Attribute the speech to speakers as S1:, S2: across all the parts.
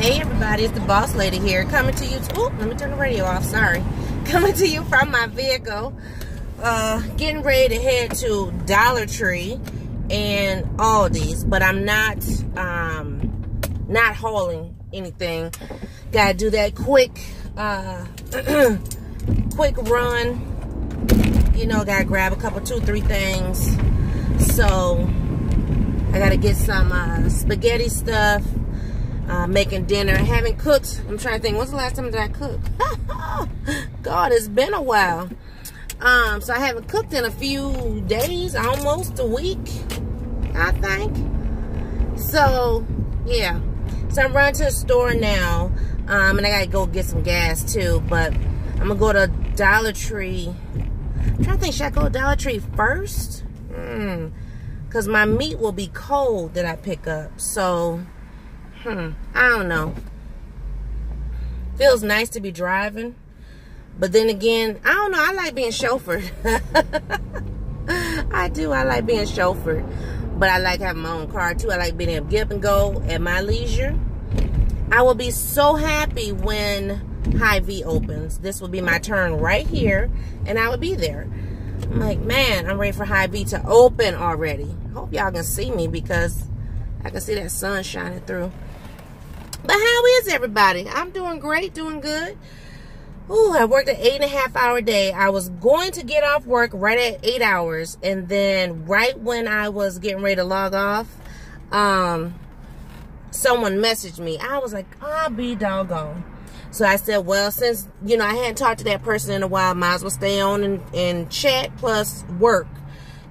S1: Hey everybody, it's the boss lady here, coming to you. Let me turn the radio off. Sorry, coming to you from my vehicle. Getting ready to head to Dollar Tree and Aldi's, but I'm not hauling anything. Gotta do that quick quick run. You know, gotta grab a couple, 2-3 things. So I gotta get some spaghetti stuff. Making dinner. I haven't cooked. I'm trying to think, when's the last time did I cook? God, it's been a while. So I haven't cooked in a few days, almost a week, I think. So, yeah. So I'm running to the store now. And I gotta go get some gas too. But I'm gonna go to Dollar Tree. I'm trying to think, should I go to Dollar Tree first? Because my meat will be cold that I pick up. So I don't know. Feels nice to be driving. But then again, I don't know. I like being chauffeured. I do. I like being chauffeured. But I like having my own car too. I like being able to get up and go at my leisure. I will be so happy when Hy-Vee opens. This will be my turn right here. And I will be there. I'm like, man, I'm ready for Hy-Vee to open already. Hope y'all can see me because I can see that sun shining through. But how is everybody? I'm doing great, doing good. Ooh, I worked an 8.5-hour day. I was going to get off work right at 8 hours. And then right when I was getting ready to log off, someone messaged me. I was like, I'll be doggone. So I said, well, since, you know, I hadn't talked to that person in a while, might as well stay on and chat plus work.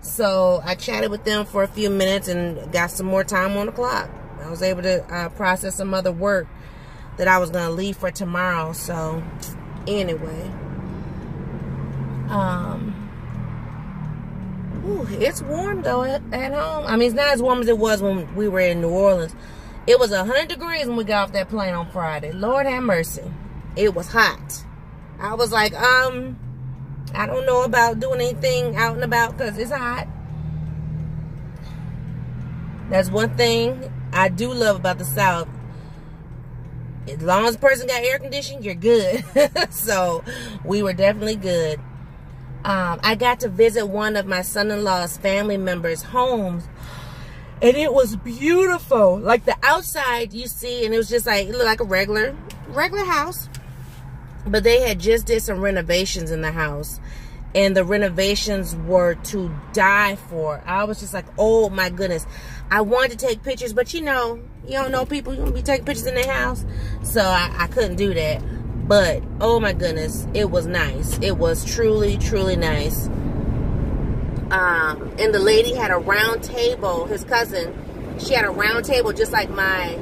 S1: So I chatted with them for a few minutes and got some more time on the clock. I was able to process some other work that I was going to leave for tomorrow. So, anyway. It's warm, though, at home. I mean, it's not as warm as it was when we were in New Orleans. It was 100 degrees when we got off that plane on Friday. Lord have mercy. It was hot. I was like, I don't know about doing anything out and about because it's hot. That's one thing I do love about the South. As long as the person got air conditioning, you're good. So we were definitely good. I got to visit one of my son-in-law's family members' homes, and it was beautiful. Like the outside you see, and it was just like, it looked like a regular house. But they had just did some renovations in the house. And the renovations were to die for. I was just like, oh my goodness. I wanted to take pictures, but you know, you don't know people, you gonna be taking pictures in their house. So I couldn't do that. But oh my goodness, it was nice. It was truly, truly nice. And the lady had a round table, his cousin, she had a round table just like my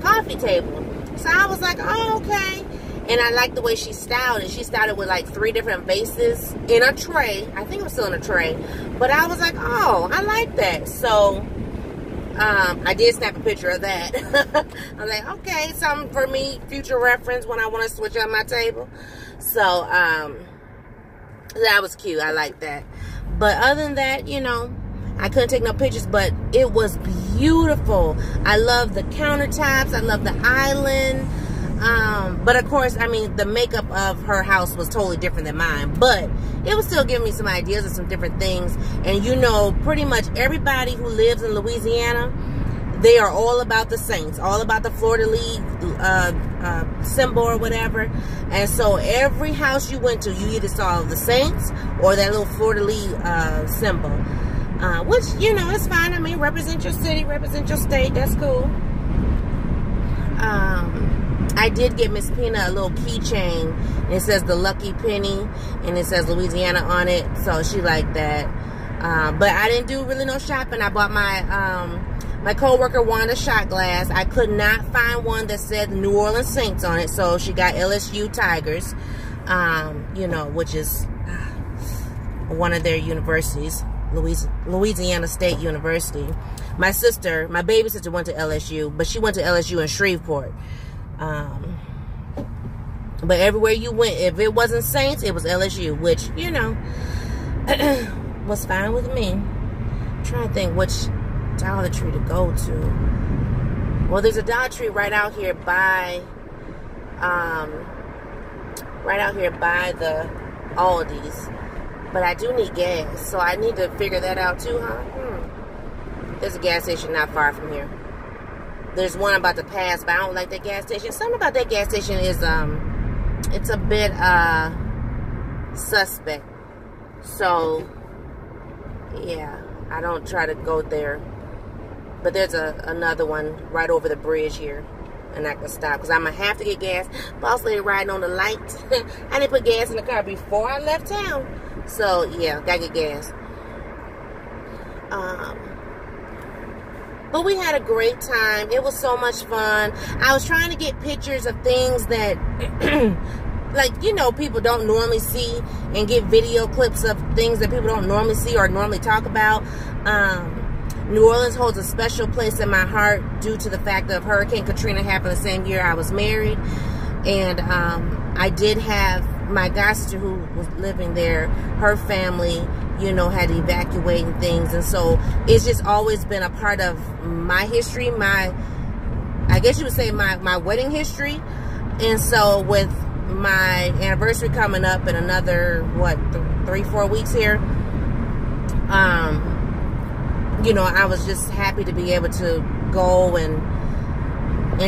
S1: coffee table. So I was like, oh, okay. And I liked the way she styled it. She styled it with like 3 different vases in a tray. I think it was still in a tray. But I was like, oh, I like that. So I did snap a picture of that. I was like, okay, something for me, future reference when I want to switch up my table. So that was cute. I like that. But other than that, you know, I couldn't take no pictures, but it was beautiful. I love the countertops. I love the island. But of course, I mean, the makeup of her house was totally different than mine, but it was still giving me some ideas of some different things. And you know, pretty much everybody who lives in Louisiana, they are all about the Saints, all about the fleur-de-lis symbol or whatever. And so every house you went to, you either saw the Saints or that little fleur-de-lis symbol, which, you know, it's fine. I mean, represent your city, represent your state. That's cool. I did get Miss Pina a little keychain, and it says the Lucky Penny, and it says Louisiana on it, so she liked that. But I didn't do really no shopping. I bought my co-worker wanted a shot glass. I could not find one that said the New Orleans Saints on it, so she got LSU Tigers, you know, which is one of their universities, Louisiana State University. My sister, my baby sister, went to LSU, but she went to LSU in Shreveport. But everywhere you went, if it wasn't Saints, it was LSU, which, you know, was fine with me. I'm trying to think which Dollar Tree to go to. Well, there's a Dollar Tree right out here by the Aldi's. But I do need gas, so I need to figure that out too, huh? There's a gas station not far from here. There's one I'm about to pass, but I don't like that gas station. Something about that gas station is, it's a bit, suspect. So, yeah, I don't try to go there. But there's another one right over the bridge here. And I can stop, because I'm going to have to get gas. Boss lady riding on the light. I didn't put gas in the car before I left town. So, yeah, gotta get gas. But we had a great time. It was so much fun. I was trying to get pictures of things that, like, you know, people don't normally see, and get video clips of things that people don't normally see or normally talk about. New Orleans holds a special place in my heart due to the fact that Hurricane Katrina happened the same year I was married. And I did have my godsister who was living there, her family, you know, had to evacuate and things. And so it's just always been a part of my history, I guess you would say my wedding history. And so with my anniversary coming up in another, what, 3-4 weeks here, you know, I was just happy to be able to go and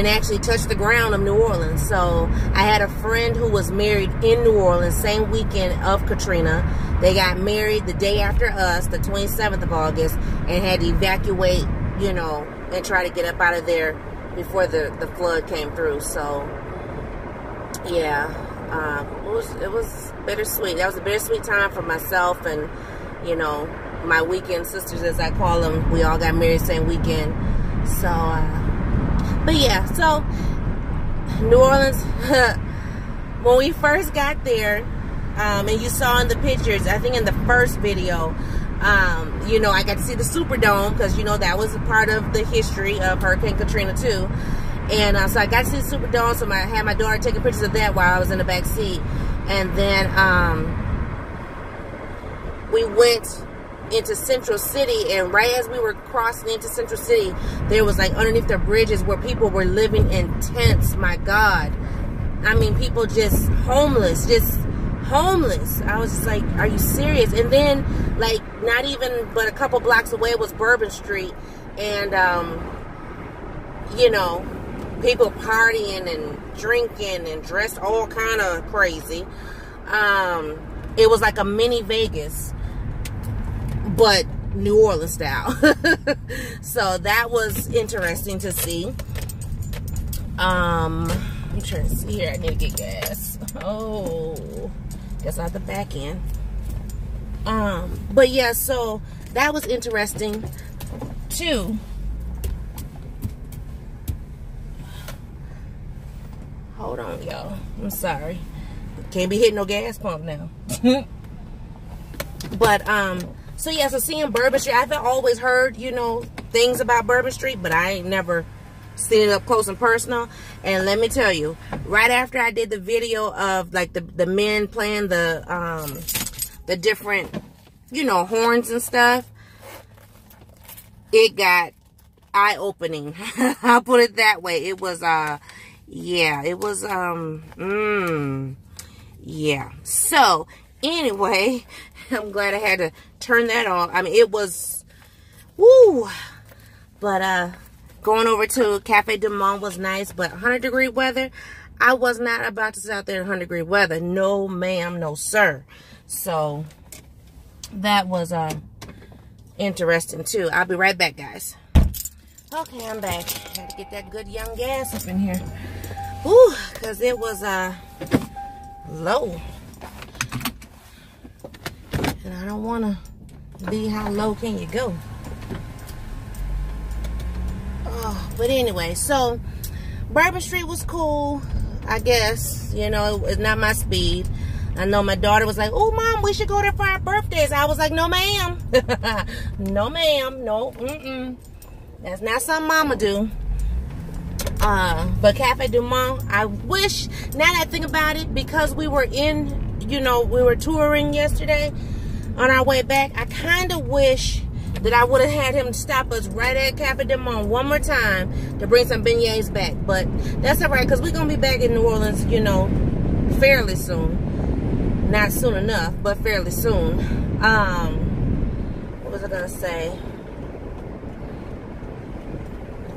S1: actually touch the ground of New Orleans. So I had a friend who was married in New Orleans, same weekend of Katrina. They got married the day after us, the 27th of August, and had to evacuate, you know, and try to get up out of there before the flood came through. So, yeah, it was bittersweet. That was a bittersweet time for myself and, you know, my weekend sisters, as I call them. We all got married same weekend. So, but yeah, so New Orleans, when we first got there, and you saw in the pictures, I think in the first video, you know, I got to see the Superdome, because, you know, that was a part of the history of Hurricane Katrina too. And so I got to see the Superdome, so I had my daughter taking pictures of that while I was in the back seat. And then we went into Central City, and right as we were crossing into Central City, there was like underneath the bridges where people were living in tents. My God, I mean, people just homeless. I was just like, are you serious? And then, like, not even but a couple blocks away was Bourbon Street, and you know, people partying and drinking and dressed all kind of crazy. It was like a mini Vegas, but New Orleans style. So that was interesting to see. I'm trying to see here. I need to get gas. Oh, guess not the back end. But yeah, so that was interesting too. Hold on, y'all. I'm sorry. Can't be hitting no gas pump now. But so yeah, so seeing Bourbon Street, I've always heard, you know, things about Bourbon Street, but I ain't never seen it up close and personal. And let me tell you, right after I did the video of like the men playing the different, you know, horns and stuff, it got eye-opening. I'll put it that way. It was yeah, it was yeah. So anyway, I'm glad I had to turn that off. I mean, it was, woo. But going over to Cafe Du Monde was nice, but 100-degree weather, I was not about to sit out there in 100-degree weather. No, ma'am, no, sir. So that was interesting too. I'll be right back, guys. Okay, I'm back. Had to get that good young gas up in here. Whew, because it was low. And I don't want to be how low can you go. Oh, but anyway, so Bourbon Street was cool, I guess. You know, it's not my speed. I know my daughter was like, oh, Mom, we should go there for our birthdays. I was like, no, ma'am. No, ma'am. No, that's not something Mama do. But Cafe Du Monde, I wish, now that I think about it, because we were in, you know, we were touring yesterday on our way back, I kind of wish that I would have had him stop us right at Cafe Del Monde one more time to bring some beignets back. But that's all right, because we're going to be back in New Orleans, you know, fairly soon. Not soon enough, but fairly soon. What was I going to say?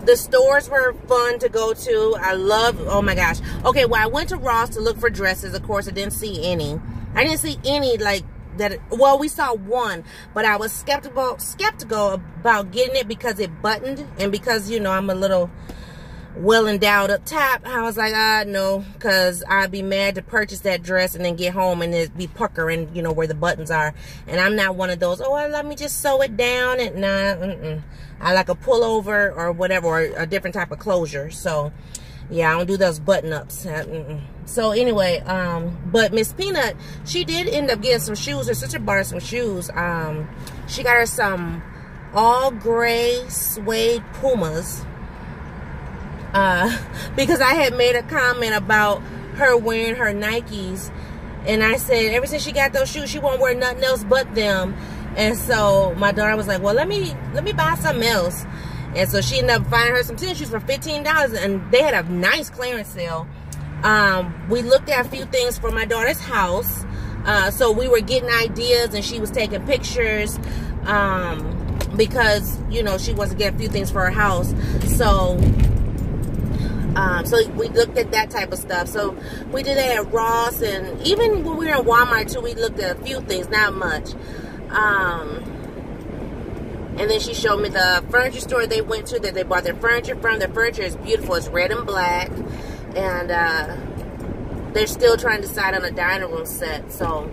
S1: The stores were fun to go to. I love, oh my gosh. Okay, well, I went to Ross to look for dresses. Of course, I didn't see any. I didn't see any, like, that, well, we saw one, but I was skeptical about getting it because it buttoned, and because, you know, I'm a little well endowed up top. I was like, no, because I'd be mad to purchase that dress and then get home and it be puckering, you know, where the buttons are. And I'm not one of those, oh, well, let me just sew it down. And nah, I like a pullover or whatever, or a different type of closure. So yeah, I don't do those button ups. So anyway, but Miss Peanut, she did end up getting some shoes. Her sister bought her some shoes. She got her some all gray suede Pumas. Because I had made a comment about her wearing her Nikes, and I said ever since she got those shoes, she won't wear nothing else but them. And so my daughter was like, well, let me buy something else. And so she ended up finding her some tennis shoes for $15, and they had a nice clearance sale. We looked at a few things for my daughter's house. So we were getting ideas, and she was taking pictures, because, you know, she wants to get a few things for her house. So we looked at that type of stuff. So we did that at Ross, and even when we were in Walmart too, we looked at a few things, not much. And then she showed me the furniture store they went to that they bought their furniture from. Their furniture is beautiful. It's red and black. And they're still trying to decide on a dining room set. So,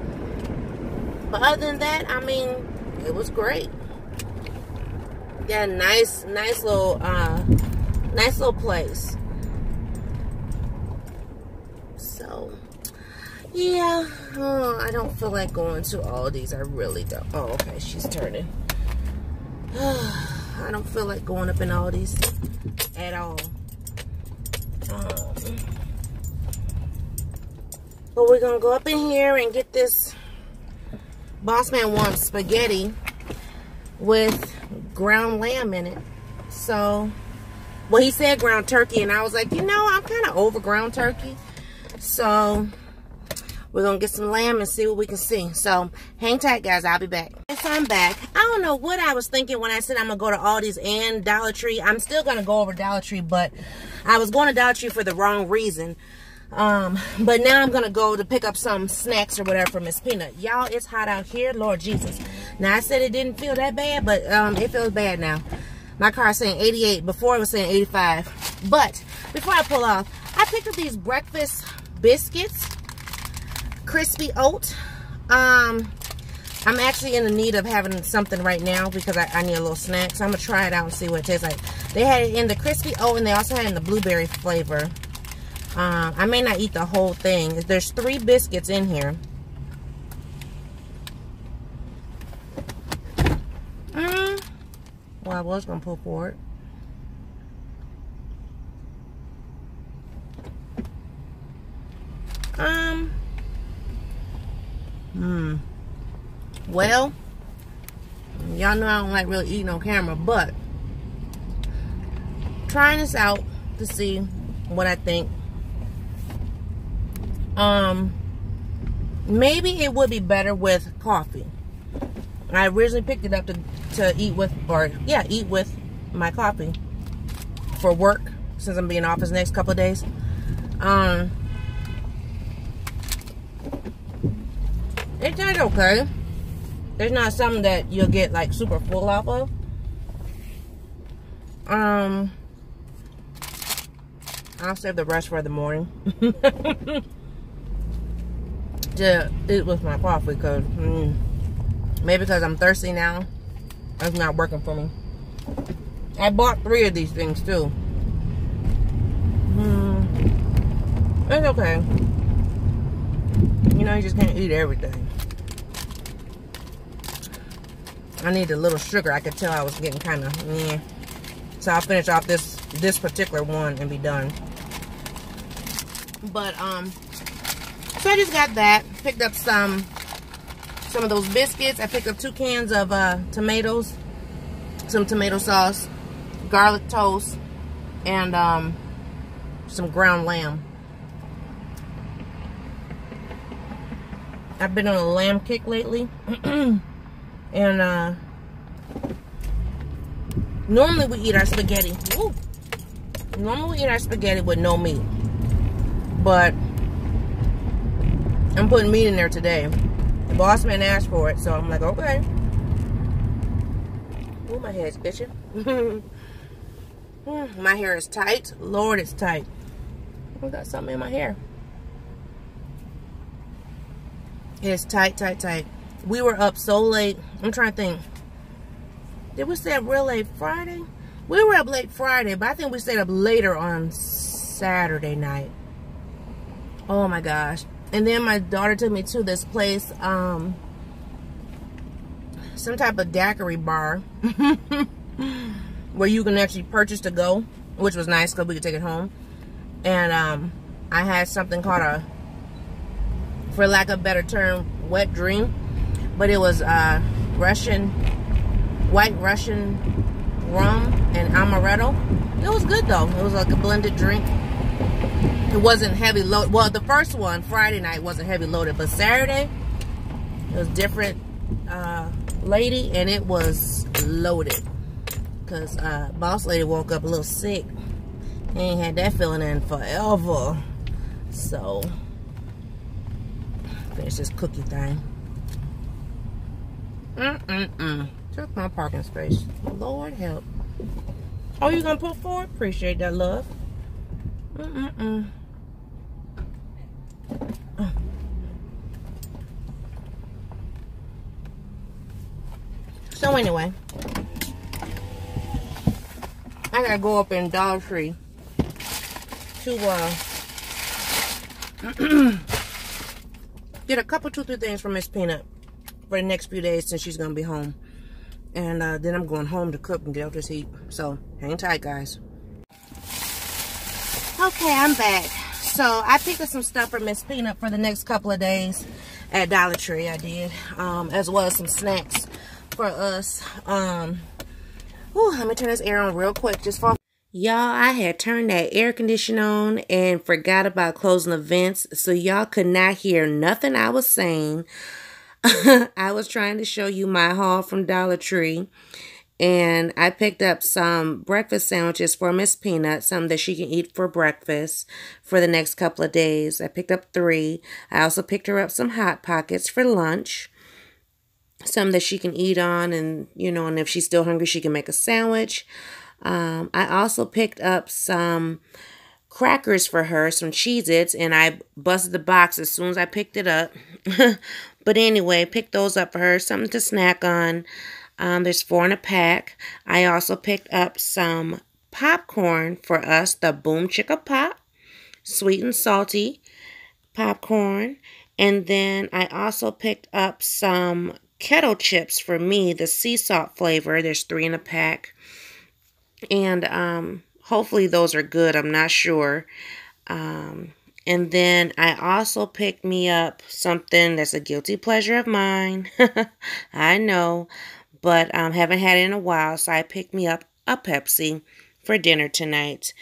S1: but other than that, I mean, it was great. Yeah, nice little place. So, yeah, I don't feel like going to Aldi's. I really don't. Oh, okay, she's turning. I don't feel like going up in Aldi's at all. But we're gonna go up in here and get this. Boss Man wants spaghetti with ground lamb in it. So, well, he said ground turkey, and I was like, you know, I'm kind of over ground turkey. So we're gonna get some lamb and see what we can see. So hang tight, guys. I'll be back. Yes, I'm back. I don't know what I was thinking when I said I'm gonna go to Aldi's and Dollar Tree. I'm still gonna go over Dollar Tree, but I was going to Dollar Tree for the wrong reason. But now I'm gonna go to pick up some snacks or whatever for Miss Peanut. Y'all, it's hot out here, Lord Jesus. Now I said it didn't feel that bad, but it feels bad now. My car's saying 88. Before it was saying 85. But before I pull off, I picked up these breakfast biscuits, crispy oat. I'm actually in the need of having something right now because I need a little snack. So I'm gonna try it out and see what it tastes like. They had it in the crispy oat, and they also had it in the blueberry flavor. I may not eat the whole thing. There's 3 biscuits in here. Well, I was gonna pull for it. Well, y'all know I don't like really eating on camera, but trying this out to see what I think. Maybe it would be better with coffee. I originally picked it up to eat with, or yeah, eat with my coffee for work, since I'm being in office the next couple of days. It tastes okay. It's not something that you'll get like super full off of. I'll save the rest for the morning. To eat with my coffee, because maybe because I'm thirsty now, it's not working for me. I bought 3 of these things too. It's okay. You know, you just can't eat everything. I need a little sugar. I could tell I was getting kind of meh. So I'll finish off this particular one and be done. But so I just got that. Picked up some of those biscuits. I picked up 2 cans of tomatoes. some tomato sauce, garlic toast, and some ground lamb. I've been on a lamb kick lately. And normally we eat our spaghetti. Woo. Normally we eat our spaghetti with no meat. But I'm putting meat in there today. The boss man asked for it, so I'm like, okay. Ooh, my hair's itching. My hair is tight. Lord, it's tight. I got something in my hair. It's tight, tight, tight. We were up so late. I'm trying to think. Did we stay up real late Friday? We were up late Friday, but I think we stayed up later on Saturday night. Oh my gosh. And then my daughter took me to this place, some type of daiquiri bar where you can actually purchase to go, which was nice because we could take it home. And I had something called a, for lack of a better term, wet dream. But it was white Russian rum and amaretto. It was good though. It was like a blended drink. It wasn't heavy loaded. Well, the first one, Friday night, wasn't heavy loaded. But Saturday, it was different lady, and it was loaded. Because boss lady woke up a little sick. Ain't had that feeling in forever. So, finish this cookie thing. Took my parking space. Lord help. Oh, you gonna put forward? Appreciate that, love. So anyway, I gotta go up in Dollar Tree to get a couple, 2-3 things from Miss Peanut for the next few days since she's gonna be home. And then I'm going home to cook and get out this heat. So hang tight, guys. Okay, I'm back. So I picked up some stuff for Miss Peanut for the next couple of days at Dollar Tree. I did, as well as some snacks for us. Let me turn this air on real quick, just for y'all. I had turned that air conditioner on and forgot about closing the vents, so y'all could not hear nothing I was saying. I was trying to show you my haul from Dollar Tree, and I picked up some breakfast sandwiches for Miss Peanut, something that she can eat for breakfast for the next couple of days. I picked up 3. I also picked her up some Hot Pockets for lunch, some that she can eat on, and you know, and if she's still hungry, she can make a sandwich. I also picked up some crackers for her, some Cheez-Its, and I busted the box as soon as I picked it up. But anyway, picked those up for her, something to snack on. There's 4 in a pack. I also picked up some popcorn for us, the Boom Chicka Pop, sweet and salty popcorn. And then I also picked up some kettle chips for me, the sea salt flavor. There's 3 in a pack. And hopefully those are good. I'm not sure. And then I also picked me up something that's a guilty pleasure of mine. I know, but haven't had it in a while, so I picked me up a Pepsi for dinner tonight.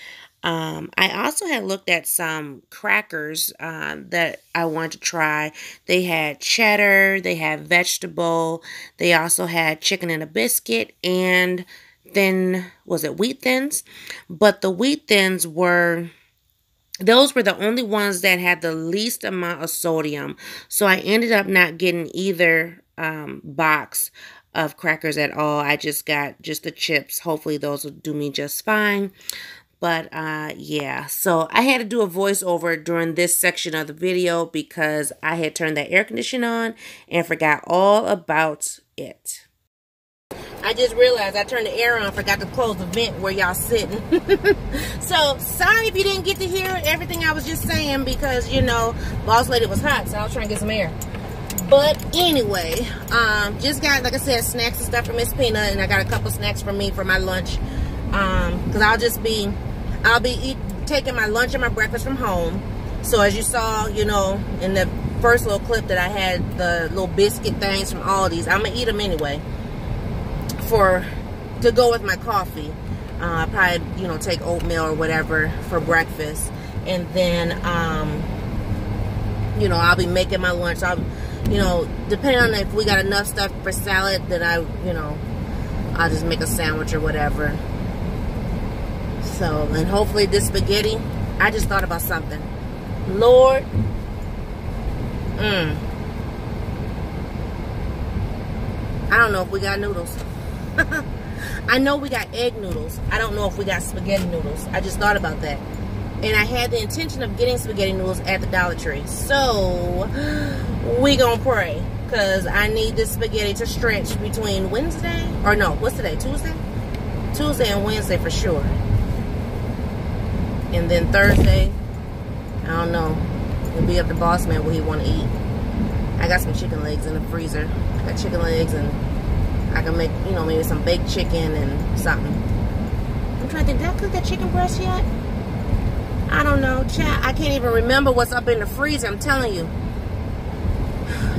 S1: I also had looked at some crackers that I wanted to try. They had cheddar, they had vegetable, they also had chicken and a biscuit, and then, was it Wheat Thins? But the Wheat Thins were... those were the only ones that had the least amount of sodium. So I ended up not getting either box of crackers at all. I just got just the chips. Hopefully those will do me just fine. But yeah, so I had to do a voiceover during this section of the video because I had turned that air conditioner on and forgot all about it. I just realized I turned the air on, forgot to close the vent where y'all sitting. So, sorry if you didn't get to hear everything I was just saying because, you know, boss lady was hot, so I was trying to get some air. But anyway, just got, like I said, snacks and stuff for Miss Peanut, and I got a couple snacks for me for my lunch. Because I'll be taking my lunch and my breakfast from home. So as you saw, you know, in the first little clip that I had, the little biscuit things from Aldi's, I'm going to eat them anyway. For to go with my coffee. I probably, you know, take oatmeal or whatever for breakfast. And then, you know, I'll be making my lunch. I'll, you know, depending on if we got enough stuff for salad, then I'll just make a sandwich or whatever. So, and hopefully this spaghetti, I just thought about something. Lord, I don't know if we got noodles. I know we got egg noodles. I don't know if we got spaghetti noodles. I just thought about that. And I had the intention of getting spaghetti noodles at the Dollar Tree. So, we gonna pray. Because I need this spaghetti to stretch between Wednesday. Or no, what's today? Tuesday? Tuesday and Wednesday for sure. And then Thursday, I don't know. It'll be up to boss man what he want to eat. I got some chicken legs in the freezer. I got chicken legs and I can make, you know, maybe some baked chicken and something. I'm trying to think, did I cook that chicken breast yet? I don't know. Chat, I can't even remember what's up in the freezer. I'm telling you.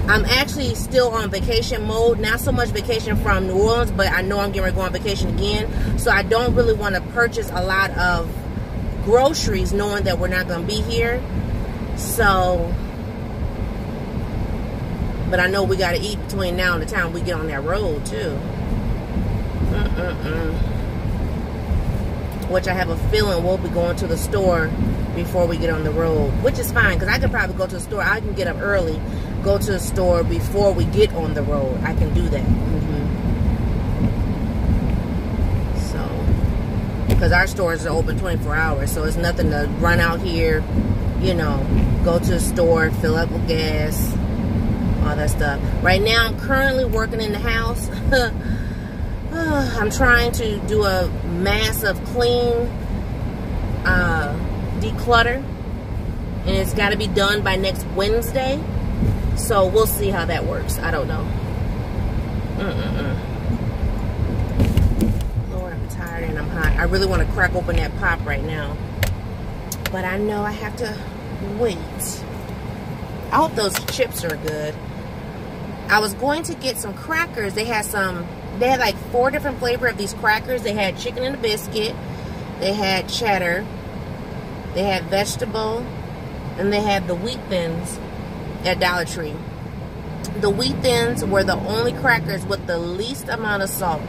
S1: I'm actually still on vacation mode. Not so much vacation from New Orleans, but I know I'm getting ready to go on vacation again. So I don't really want to purchase a lot of groceries knowing that we're not going to be here. So, but I know we got to eat between now and the time we get on that road too. Which I have a feeling we'll be going to the store before we get on the road, which is fine because I could probably go to the store. I can get up early, go to the store before we get on the road. I can do that. So, because our stores are open 24 hours, so it's nothing to run out here, you know, go to the store, fill up with gas, all that stuff. Right now, I'm currently working in the house. I'm trying to do a massive clean, declutter, and it's got to be done by next Wednesday. So we'll see how that works. I don't know. Lord, I'm tired and I'm hot. I really want to crack open that pop right now, but I know I have to wait. I hope those chips are good. I was going to get some crackers. They had like 4 different flavors of these crackers. They had chicken and a biscuit. They had cheddar. They had vegetable. And they had the wheat thins at Dollar Tree. The wheat thins were the only crackers with the least amount of salt.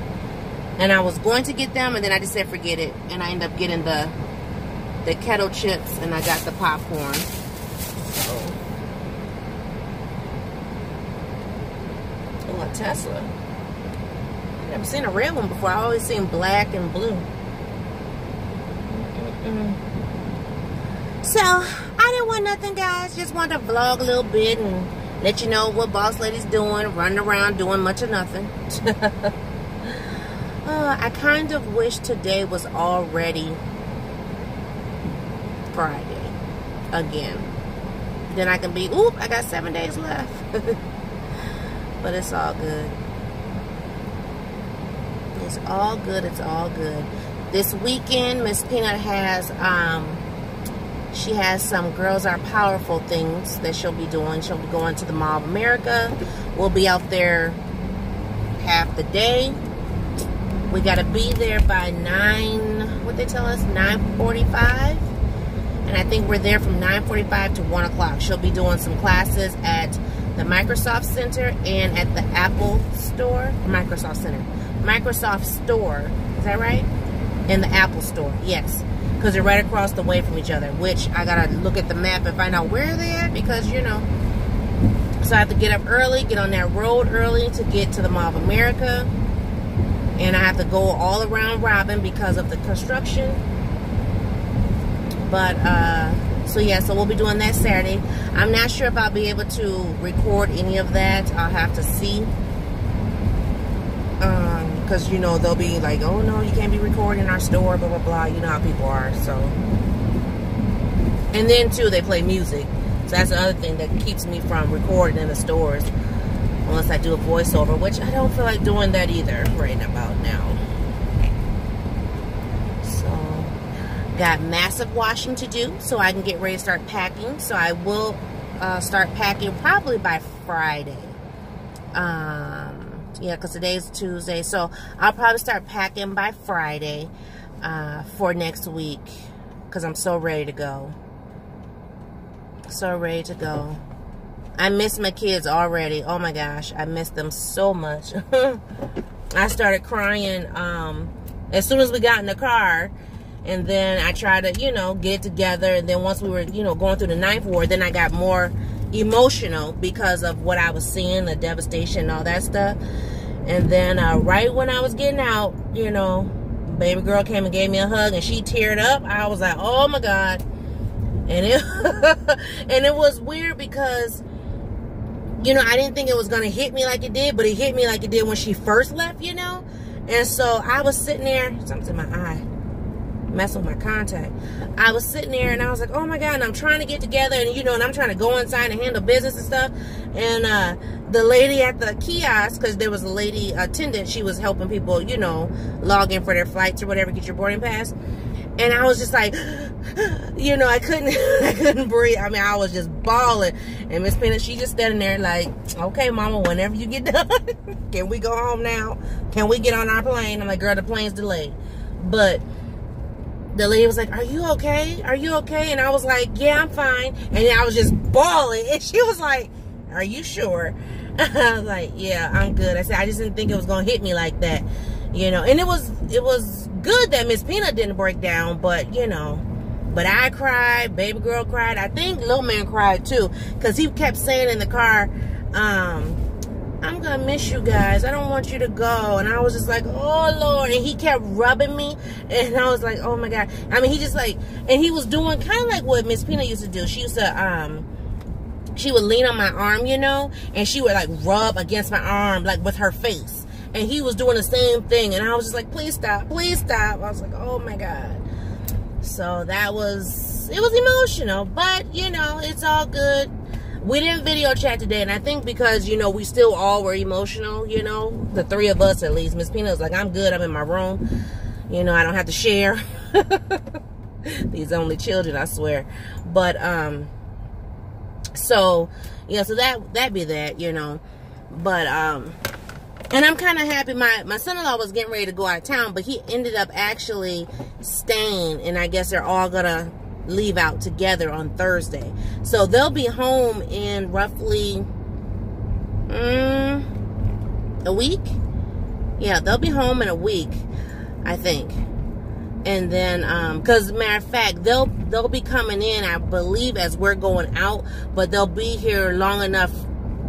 S1: And I was going to get them, and then I just said forget it. And I ended up getting the kettle chips, and I got the popcorn. So. Oh, a Tesla. I've never seen a red one before. I always seen black and blue. So, I didn't want nothing, guys. Just wanted to vlog a little bit and let you know what Boss Lady's doing. Running around doing much of nothing. I kind of wish today was already Friday again. Then I can be, oop, I got 7 days left. But it's all good. It's all good. It's all good. This weekend, Miss Peanut has, she has some Girls Are Powerful things that she'll be doing. She'll be going to the Mall of America. We'll be out there half the day. We got to be there by 9, what they tell us, 9:45. And I think we're there from 9:45 to 1 o'clock. She'll be doing some classes at the Microsoft Center and at the Apple Store. Microsoft Center. Microsoft Store. Is that right? And the Apple Store. Yes. Because they're right across the way from each other. Which I got to look at the map and find out where they're at. Because, you know. So I have to get up early. Get on that road early to get to the Mall of America. And I have to go all around Robin because of the construction. But, so yeah, so we'll be doing that Saturday. I'm not sure if I'll be able to record any of that. I'll have to see. Because, you know, they'll be like, oh, no, you can't be recording in our store, blah, blah, blah. You know how people are, so. And then, too, they play music. So that's the other thing that keeps me from recording in the stores. Unless I do a voiceover, which I don't feel like doing that either right about now. So, got massive washing to do so I can get ready to start packing. So I will start packing probably by Friday. Yeah, because today's Tuesday. So I'll probably start packing by Friday for next week. Because I'm so ready to go. So ready to go. I miss my kids already. Oh my gosh. I miss them so much. I started crying as soon as we got in the car. And then I tried to, you know, get together. And then once we were, you know, going through the ninth ward, then I got more emotional because of what I was seeing, the devastation and all that stuff. And then right when I was getting out, you know, baby girl came and gave me a hug and she teared up. I was like, oh my God. And it and it was weird because, you know, I didn't think it was going to hit me like it did, but it hit me like it did when she first left, you know. And so I was sitting there, something's in my eye, messing with my contact. I was sitting there and I was like, oh my God, and I'm trying to get together, and you know, and I'm trying to go inside and handle business and stuff. And the lady at the kiosk, because there was a lady attendant, she was helping people, you know, log in for their flights or whatever, get your boarding pass. And I was just like, you know, I couldn't breathe. I mean, I was just bawling. And Miss Pena, she just standing there like, okay, Mama, whenever you get done, can we go home now? Can we get on our plane? I'm like, girl, the plane's delayed. But the lady was like, are you okay? Are you okay? And I was like, yeah, I'm fine. And then I was just bawling. And she was like, are you sure? I was like, yeah, I'm good. I said, I just didn't think it was going to hit me like that. You know, and it was good that Miss Peanut didn't break down, but, you know, but I cried, baby girl cried. I think little man cried too, because he kept saying in the car, I'm going to miss you guys. I don't want you to go. And I was just like, oh, Lord. And he kept rubbing me. And I was like, oh, my God. I mean, he just like, and he was doing kind of like what Miss Peanut used to do. She used to, she would lean on my arm, you know, and she would like rub against my arm, like with her face. And he was doing the same thing. And I was just like, please stop. Please stop. I was like, oh, my God. So that was, it was emotional. But, you know, it's all good. We didn't video chat today. And I think because, you know, we still all were emotional, you know. The three of us, at least. Miss Peanut was like, I'm good. I'm in my room. You know, I don't have to share. These only children, I swear. But, so, yeah, so that be that, you know. But, and I'm kind of happy. My son-in-law was getting ready to go out of town, but he ended up actually staying. And I guess they're all going to leave out together on Thursday. So they'll be home in roughly a week. Yeah, they'll be home in a week, I think. And then, because matter of fact, they'll be coming in, I believe, as we're going out. But they'll be here long enough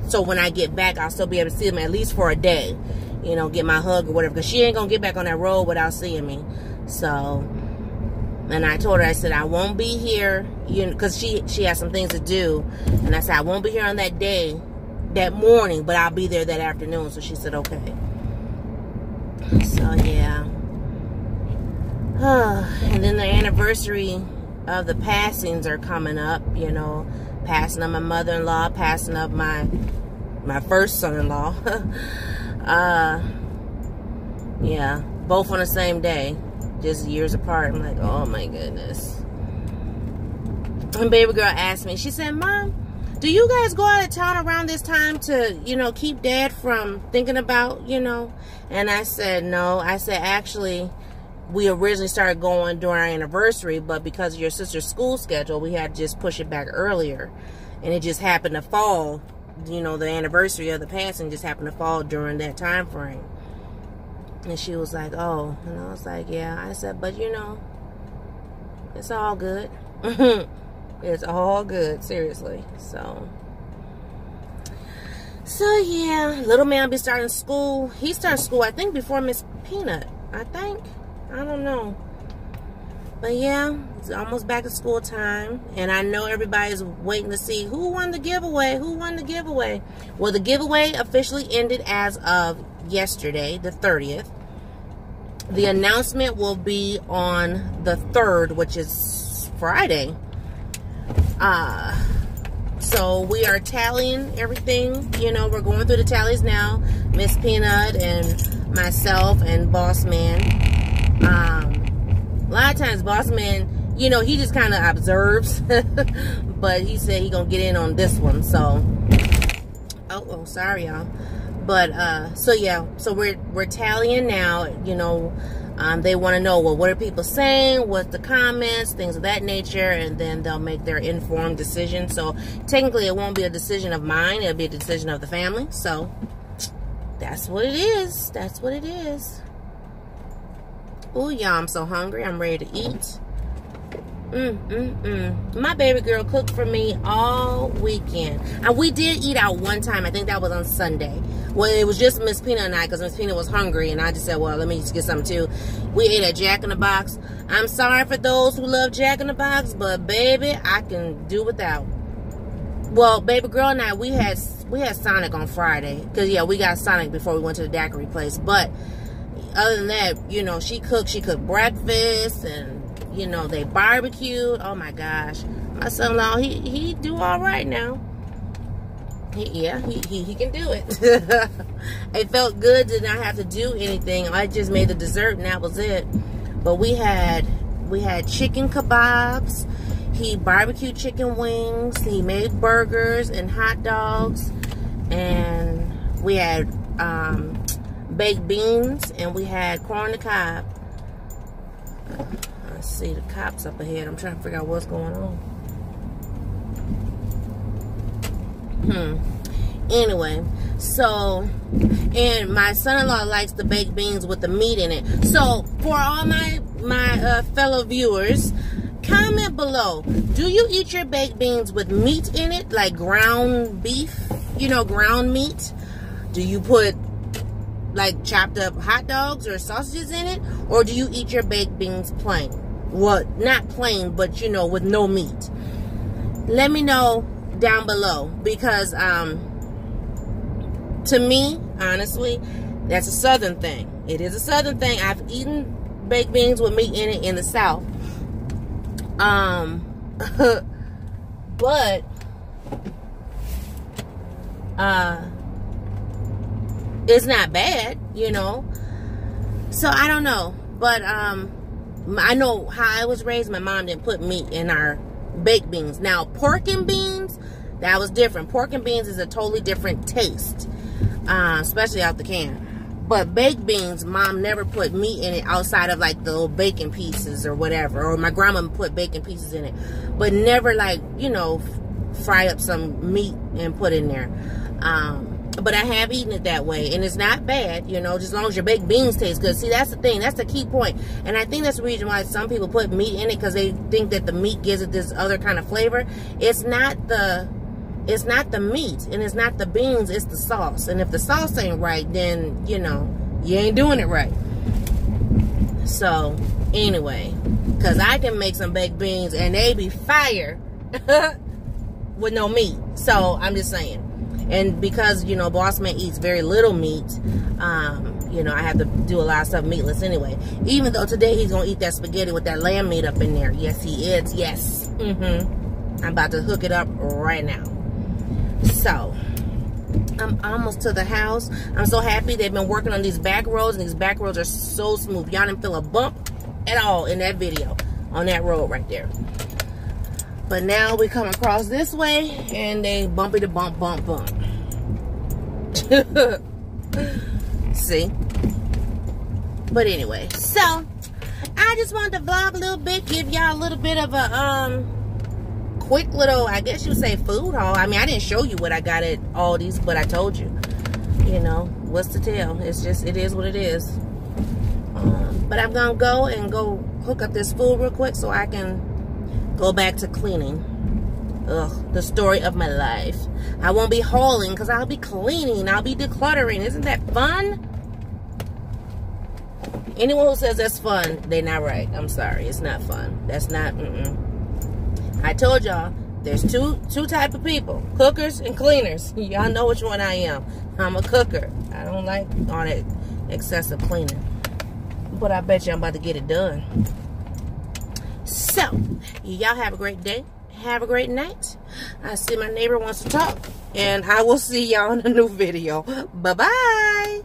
S1: so when I get back, I'll still be able to see them at least for a day. You know, get my hug or whatever. Because she ain't going to get back on that road without seeing me. So, and I told her, I said, I won't be here. You know, because she has some things to do. And I said, I won't be here on that day, that morning. But I'll be there that afternoon. So she said, okay. So, yeah. And then the anniversary of the passings are coming up. You know, passing of my mother-in-law, passing of my first son-in-law. Yeah, both on the same day, just years apart. I'm like, oh my goodness. And baby girl asked me, she said, Mom, do you guys go out of town around this time to, you know, keep Dad from thinking about, you know? And I said, no. I said, actually, we originally started going during our anniversary, but because of your sister's school schedule, we had to just push it back earlier. And it just happened to fall, you know, the anniversary of the passing just happened to fall during that time frame. And she was like, oh. And I was like, yeah. I said, but, you know, it's all good. It's all good, seriously. So, yeah. Little man will be starting school. He starts school, I think, before Miss Peanut. I think. I don't know. But yeah, it's almost back to school time. And I know everybody's waiting to see who won the giveaway. Who won the giveaway? Well, the giveaway officially ended as of yesterday, the 30th. The announcement will be on the 3rd, which is Friday. So we are tallying everything. You know, we're going through the tallies now. Miss Peanut and myself and Boss Man. A lot of times Boss Man, you know, he just kind of observes. But he said he gonna get in on this one. So, oh, sorry, y'all. But so yeah, so we're tallying now. You know, they want to know, well, what are people saying, what's the comments, things of that nature, and then they'll make their informed decision. So technically it won't be a decision of mine, it'll be a decision of the family. So that's what it is. That's what it is. Oh yeah, I'm so hungry, I'm ready to eat. My baby girl cooked for me all weekend. And we did eat out one time. I think that was on Sunday. Well, it was just Miss Pina and I, because Miss Pina was hungry, and I just said, well, let me just get something too. We ate at Jack in the Box. I'm sorry for those who love Jack in the Box, but baby, I can do without. Well, baby girl and I, we had Sonic on Friday, because yeah, we got Sonic before we went to the daiquiri place. But other than that, you know, she cooked breakfast, and you know, they barbecued. Oh my gosh, my son-in-law, he do all right now. He can do it. It felt good to not have to do anything. I just made the dessert and that was it. But we had chicken kebabs. He barbecued chicken wings. He made burgers and hot dogs, and we had baked beans, and we had corn on the cob. I see the cops up ahead. I'm trying to figure out what's going on. Anyway, so, and my son-in-law likes the baked beans with the meat in it. So for all my fellow viewers, comment below, do you eat your baked beans with meat in it, like ground beef, you know, ground meat? Do you put like chopped up hot dogs or sausages in it, or do you eat your baked beans plain? Well, not plain, but you know, with no meat. Let me know down below, because to me, honestly, that's a southern thing. It is a southern thing. I've eaten baked beans with meat in it in the South. But it's not bad, you know. So I don't know, but I know how I was raised. My mom didn't put meat in our baked beans. Now pork and beans, that was different. Pork and beans is a totally different taste, especially out the can. But baked beans, mom never put meat in it outside of like the little bacon pieces or whatever. Or my grandma put bacon pieces in it, but never like, you know, fry up some meat and put in there. But I have eaten it that way, and it's not bad, you know, just as long as your baked beans taste good. See, that's the thing. That's the key point. And I think that's the reason why some people put meat in it, because they think that the meat gives it this other kind of flavor. It's not the meat, and it's not the beans, it's the sauce. And if the sauce ain't right, then, you know, you ain't doing it right. So, anyway, because I can make some baked beans, and they be fire with no meat. So, I'm just saying. And because, you know, Boss Man eats very little meat, you know, I have to do a lot of stuff meatless anyway. Even though today he's going to eat that spaghetti with that lamb meat up in there. Yes, he is. Yes. I'm about to hook it up right now. So, I'm almost to the house. I'm so happy they've been working on these back roads, and these back roads are so smooth. Y'all didn't feel a bump at all in that video on that road right there. But now we come across this way, and they bumpy to bump. See? But anyway, so I just wanted to vlog a little bit, give y'all a little bit of a quick little, I guess you would say, food haul. I mean, I didn't show you what I got at Aldi's, but I told you. You know, what's to tell? It's just, it is what it is. But I'm gonna go hook up this food real quick so I can go back to cleaning. Ugh, the story of my life. I won't be hauling because I'll be cleaning. I'll be decluttering. Isn't that fun? Anyone who says that's fun, they're not right. I'm sorry. It's not fun. That's not, I told y'all, there's two type of people. Cookers and cleaners. Y'all know which one I am. I'm a cooker. I don't like all that excessive cleaning. But I bet you I'm about to get it done. So, y'all have a great day. Have a great night. I see my neighbor wants to talk. And I will see y'all in a new video. Bye-bye.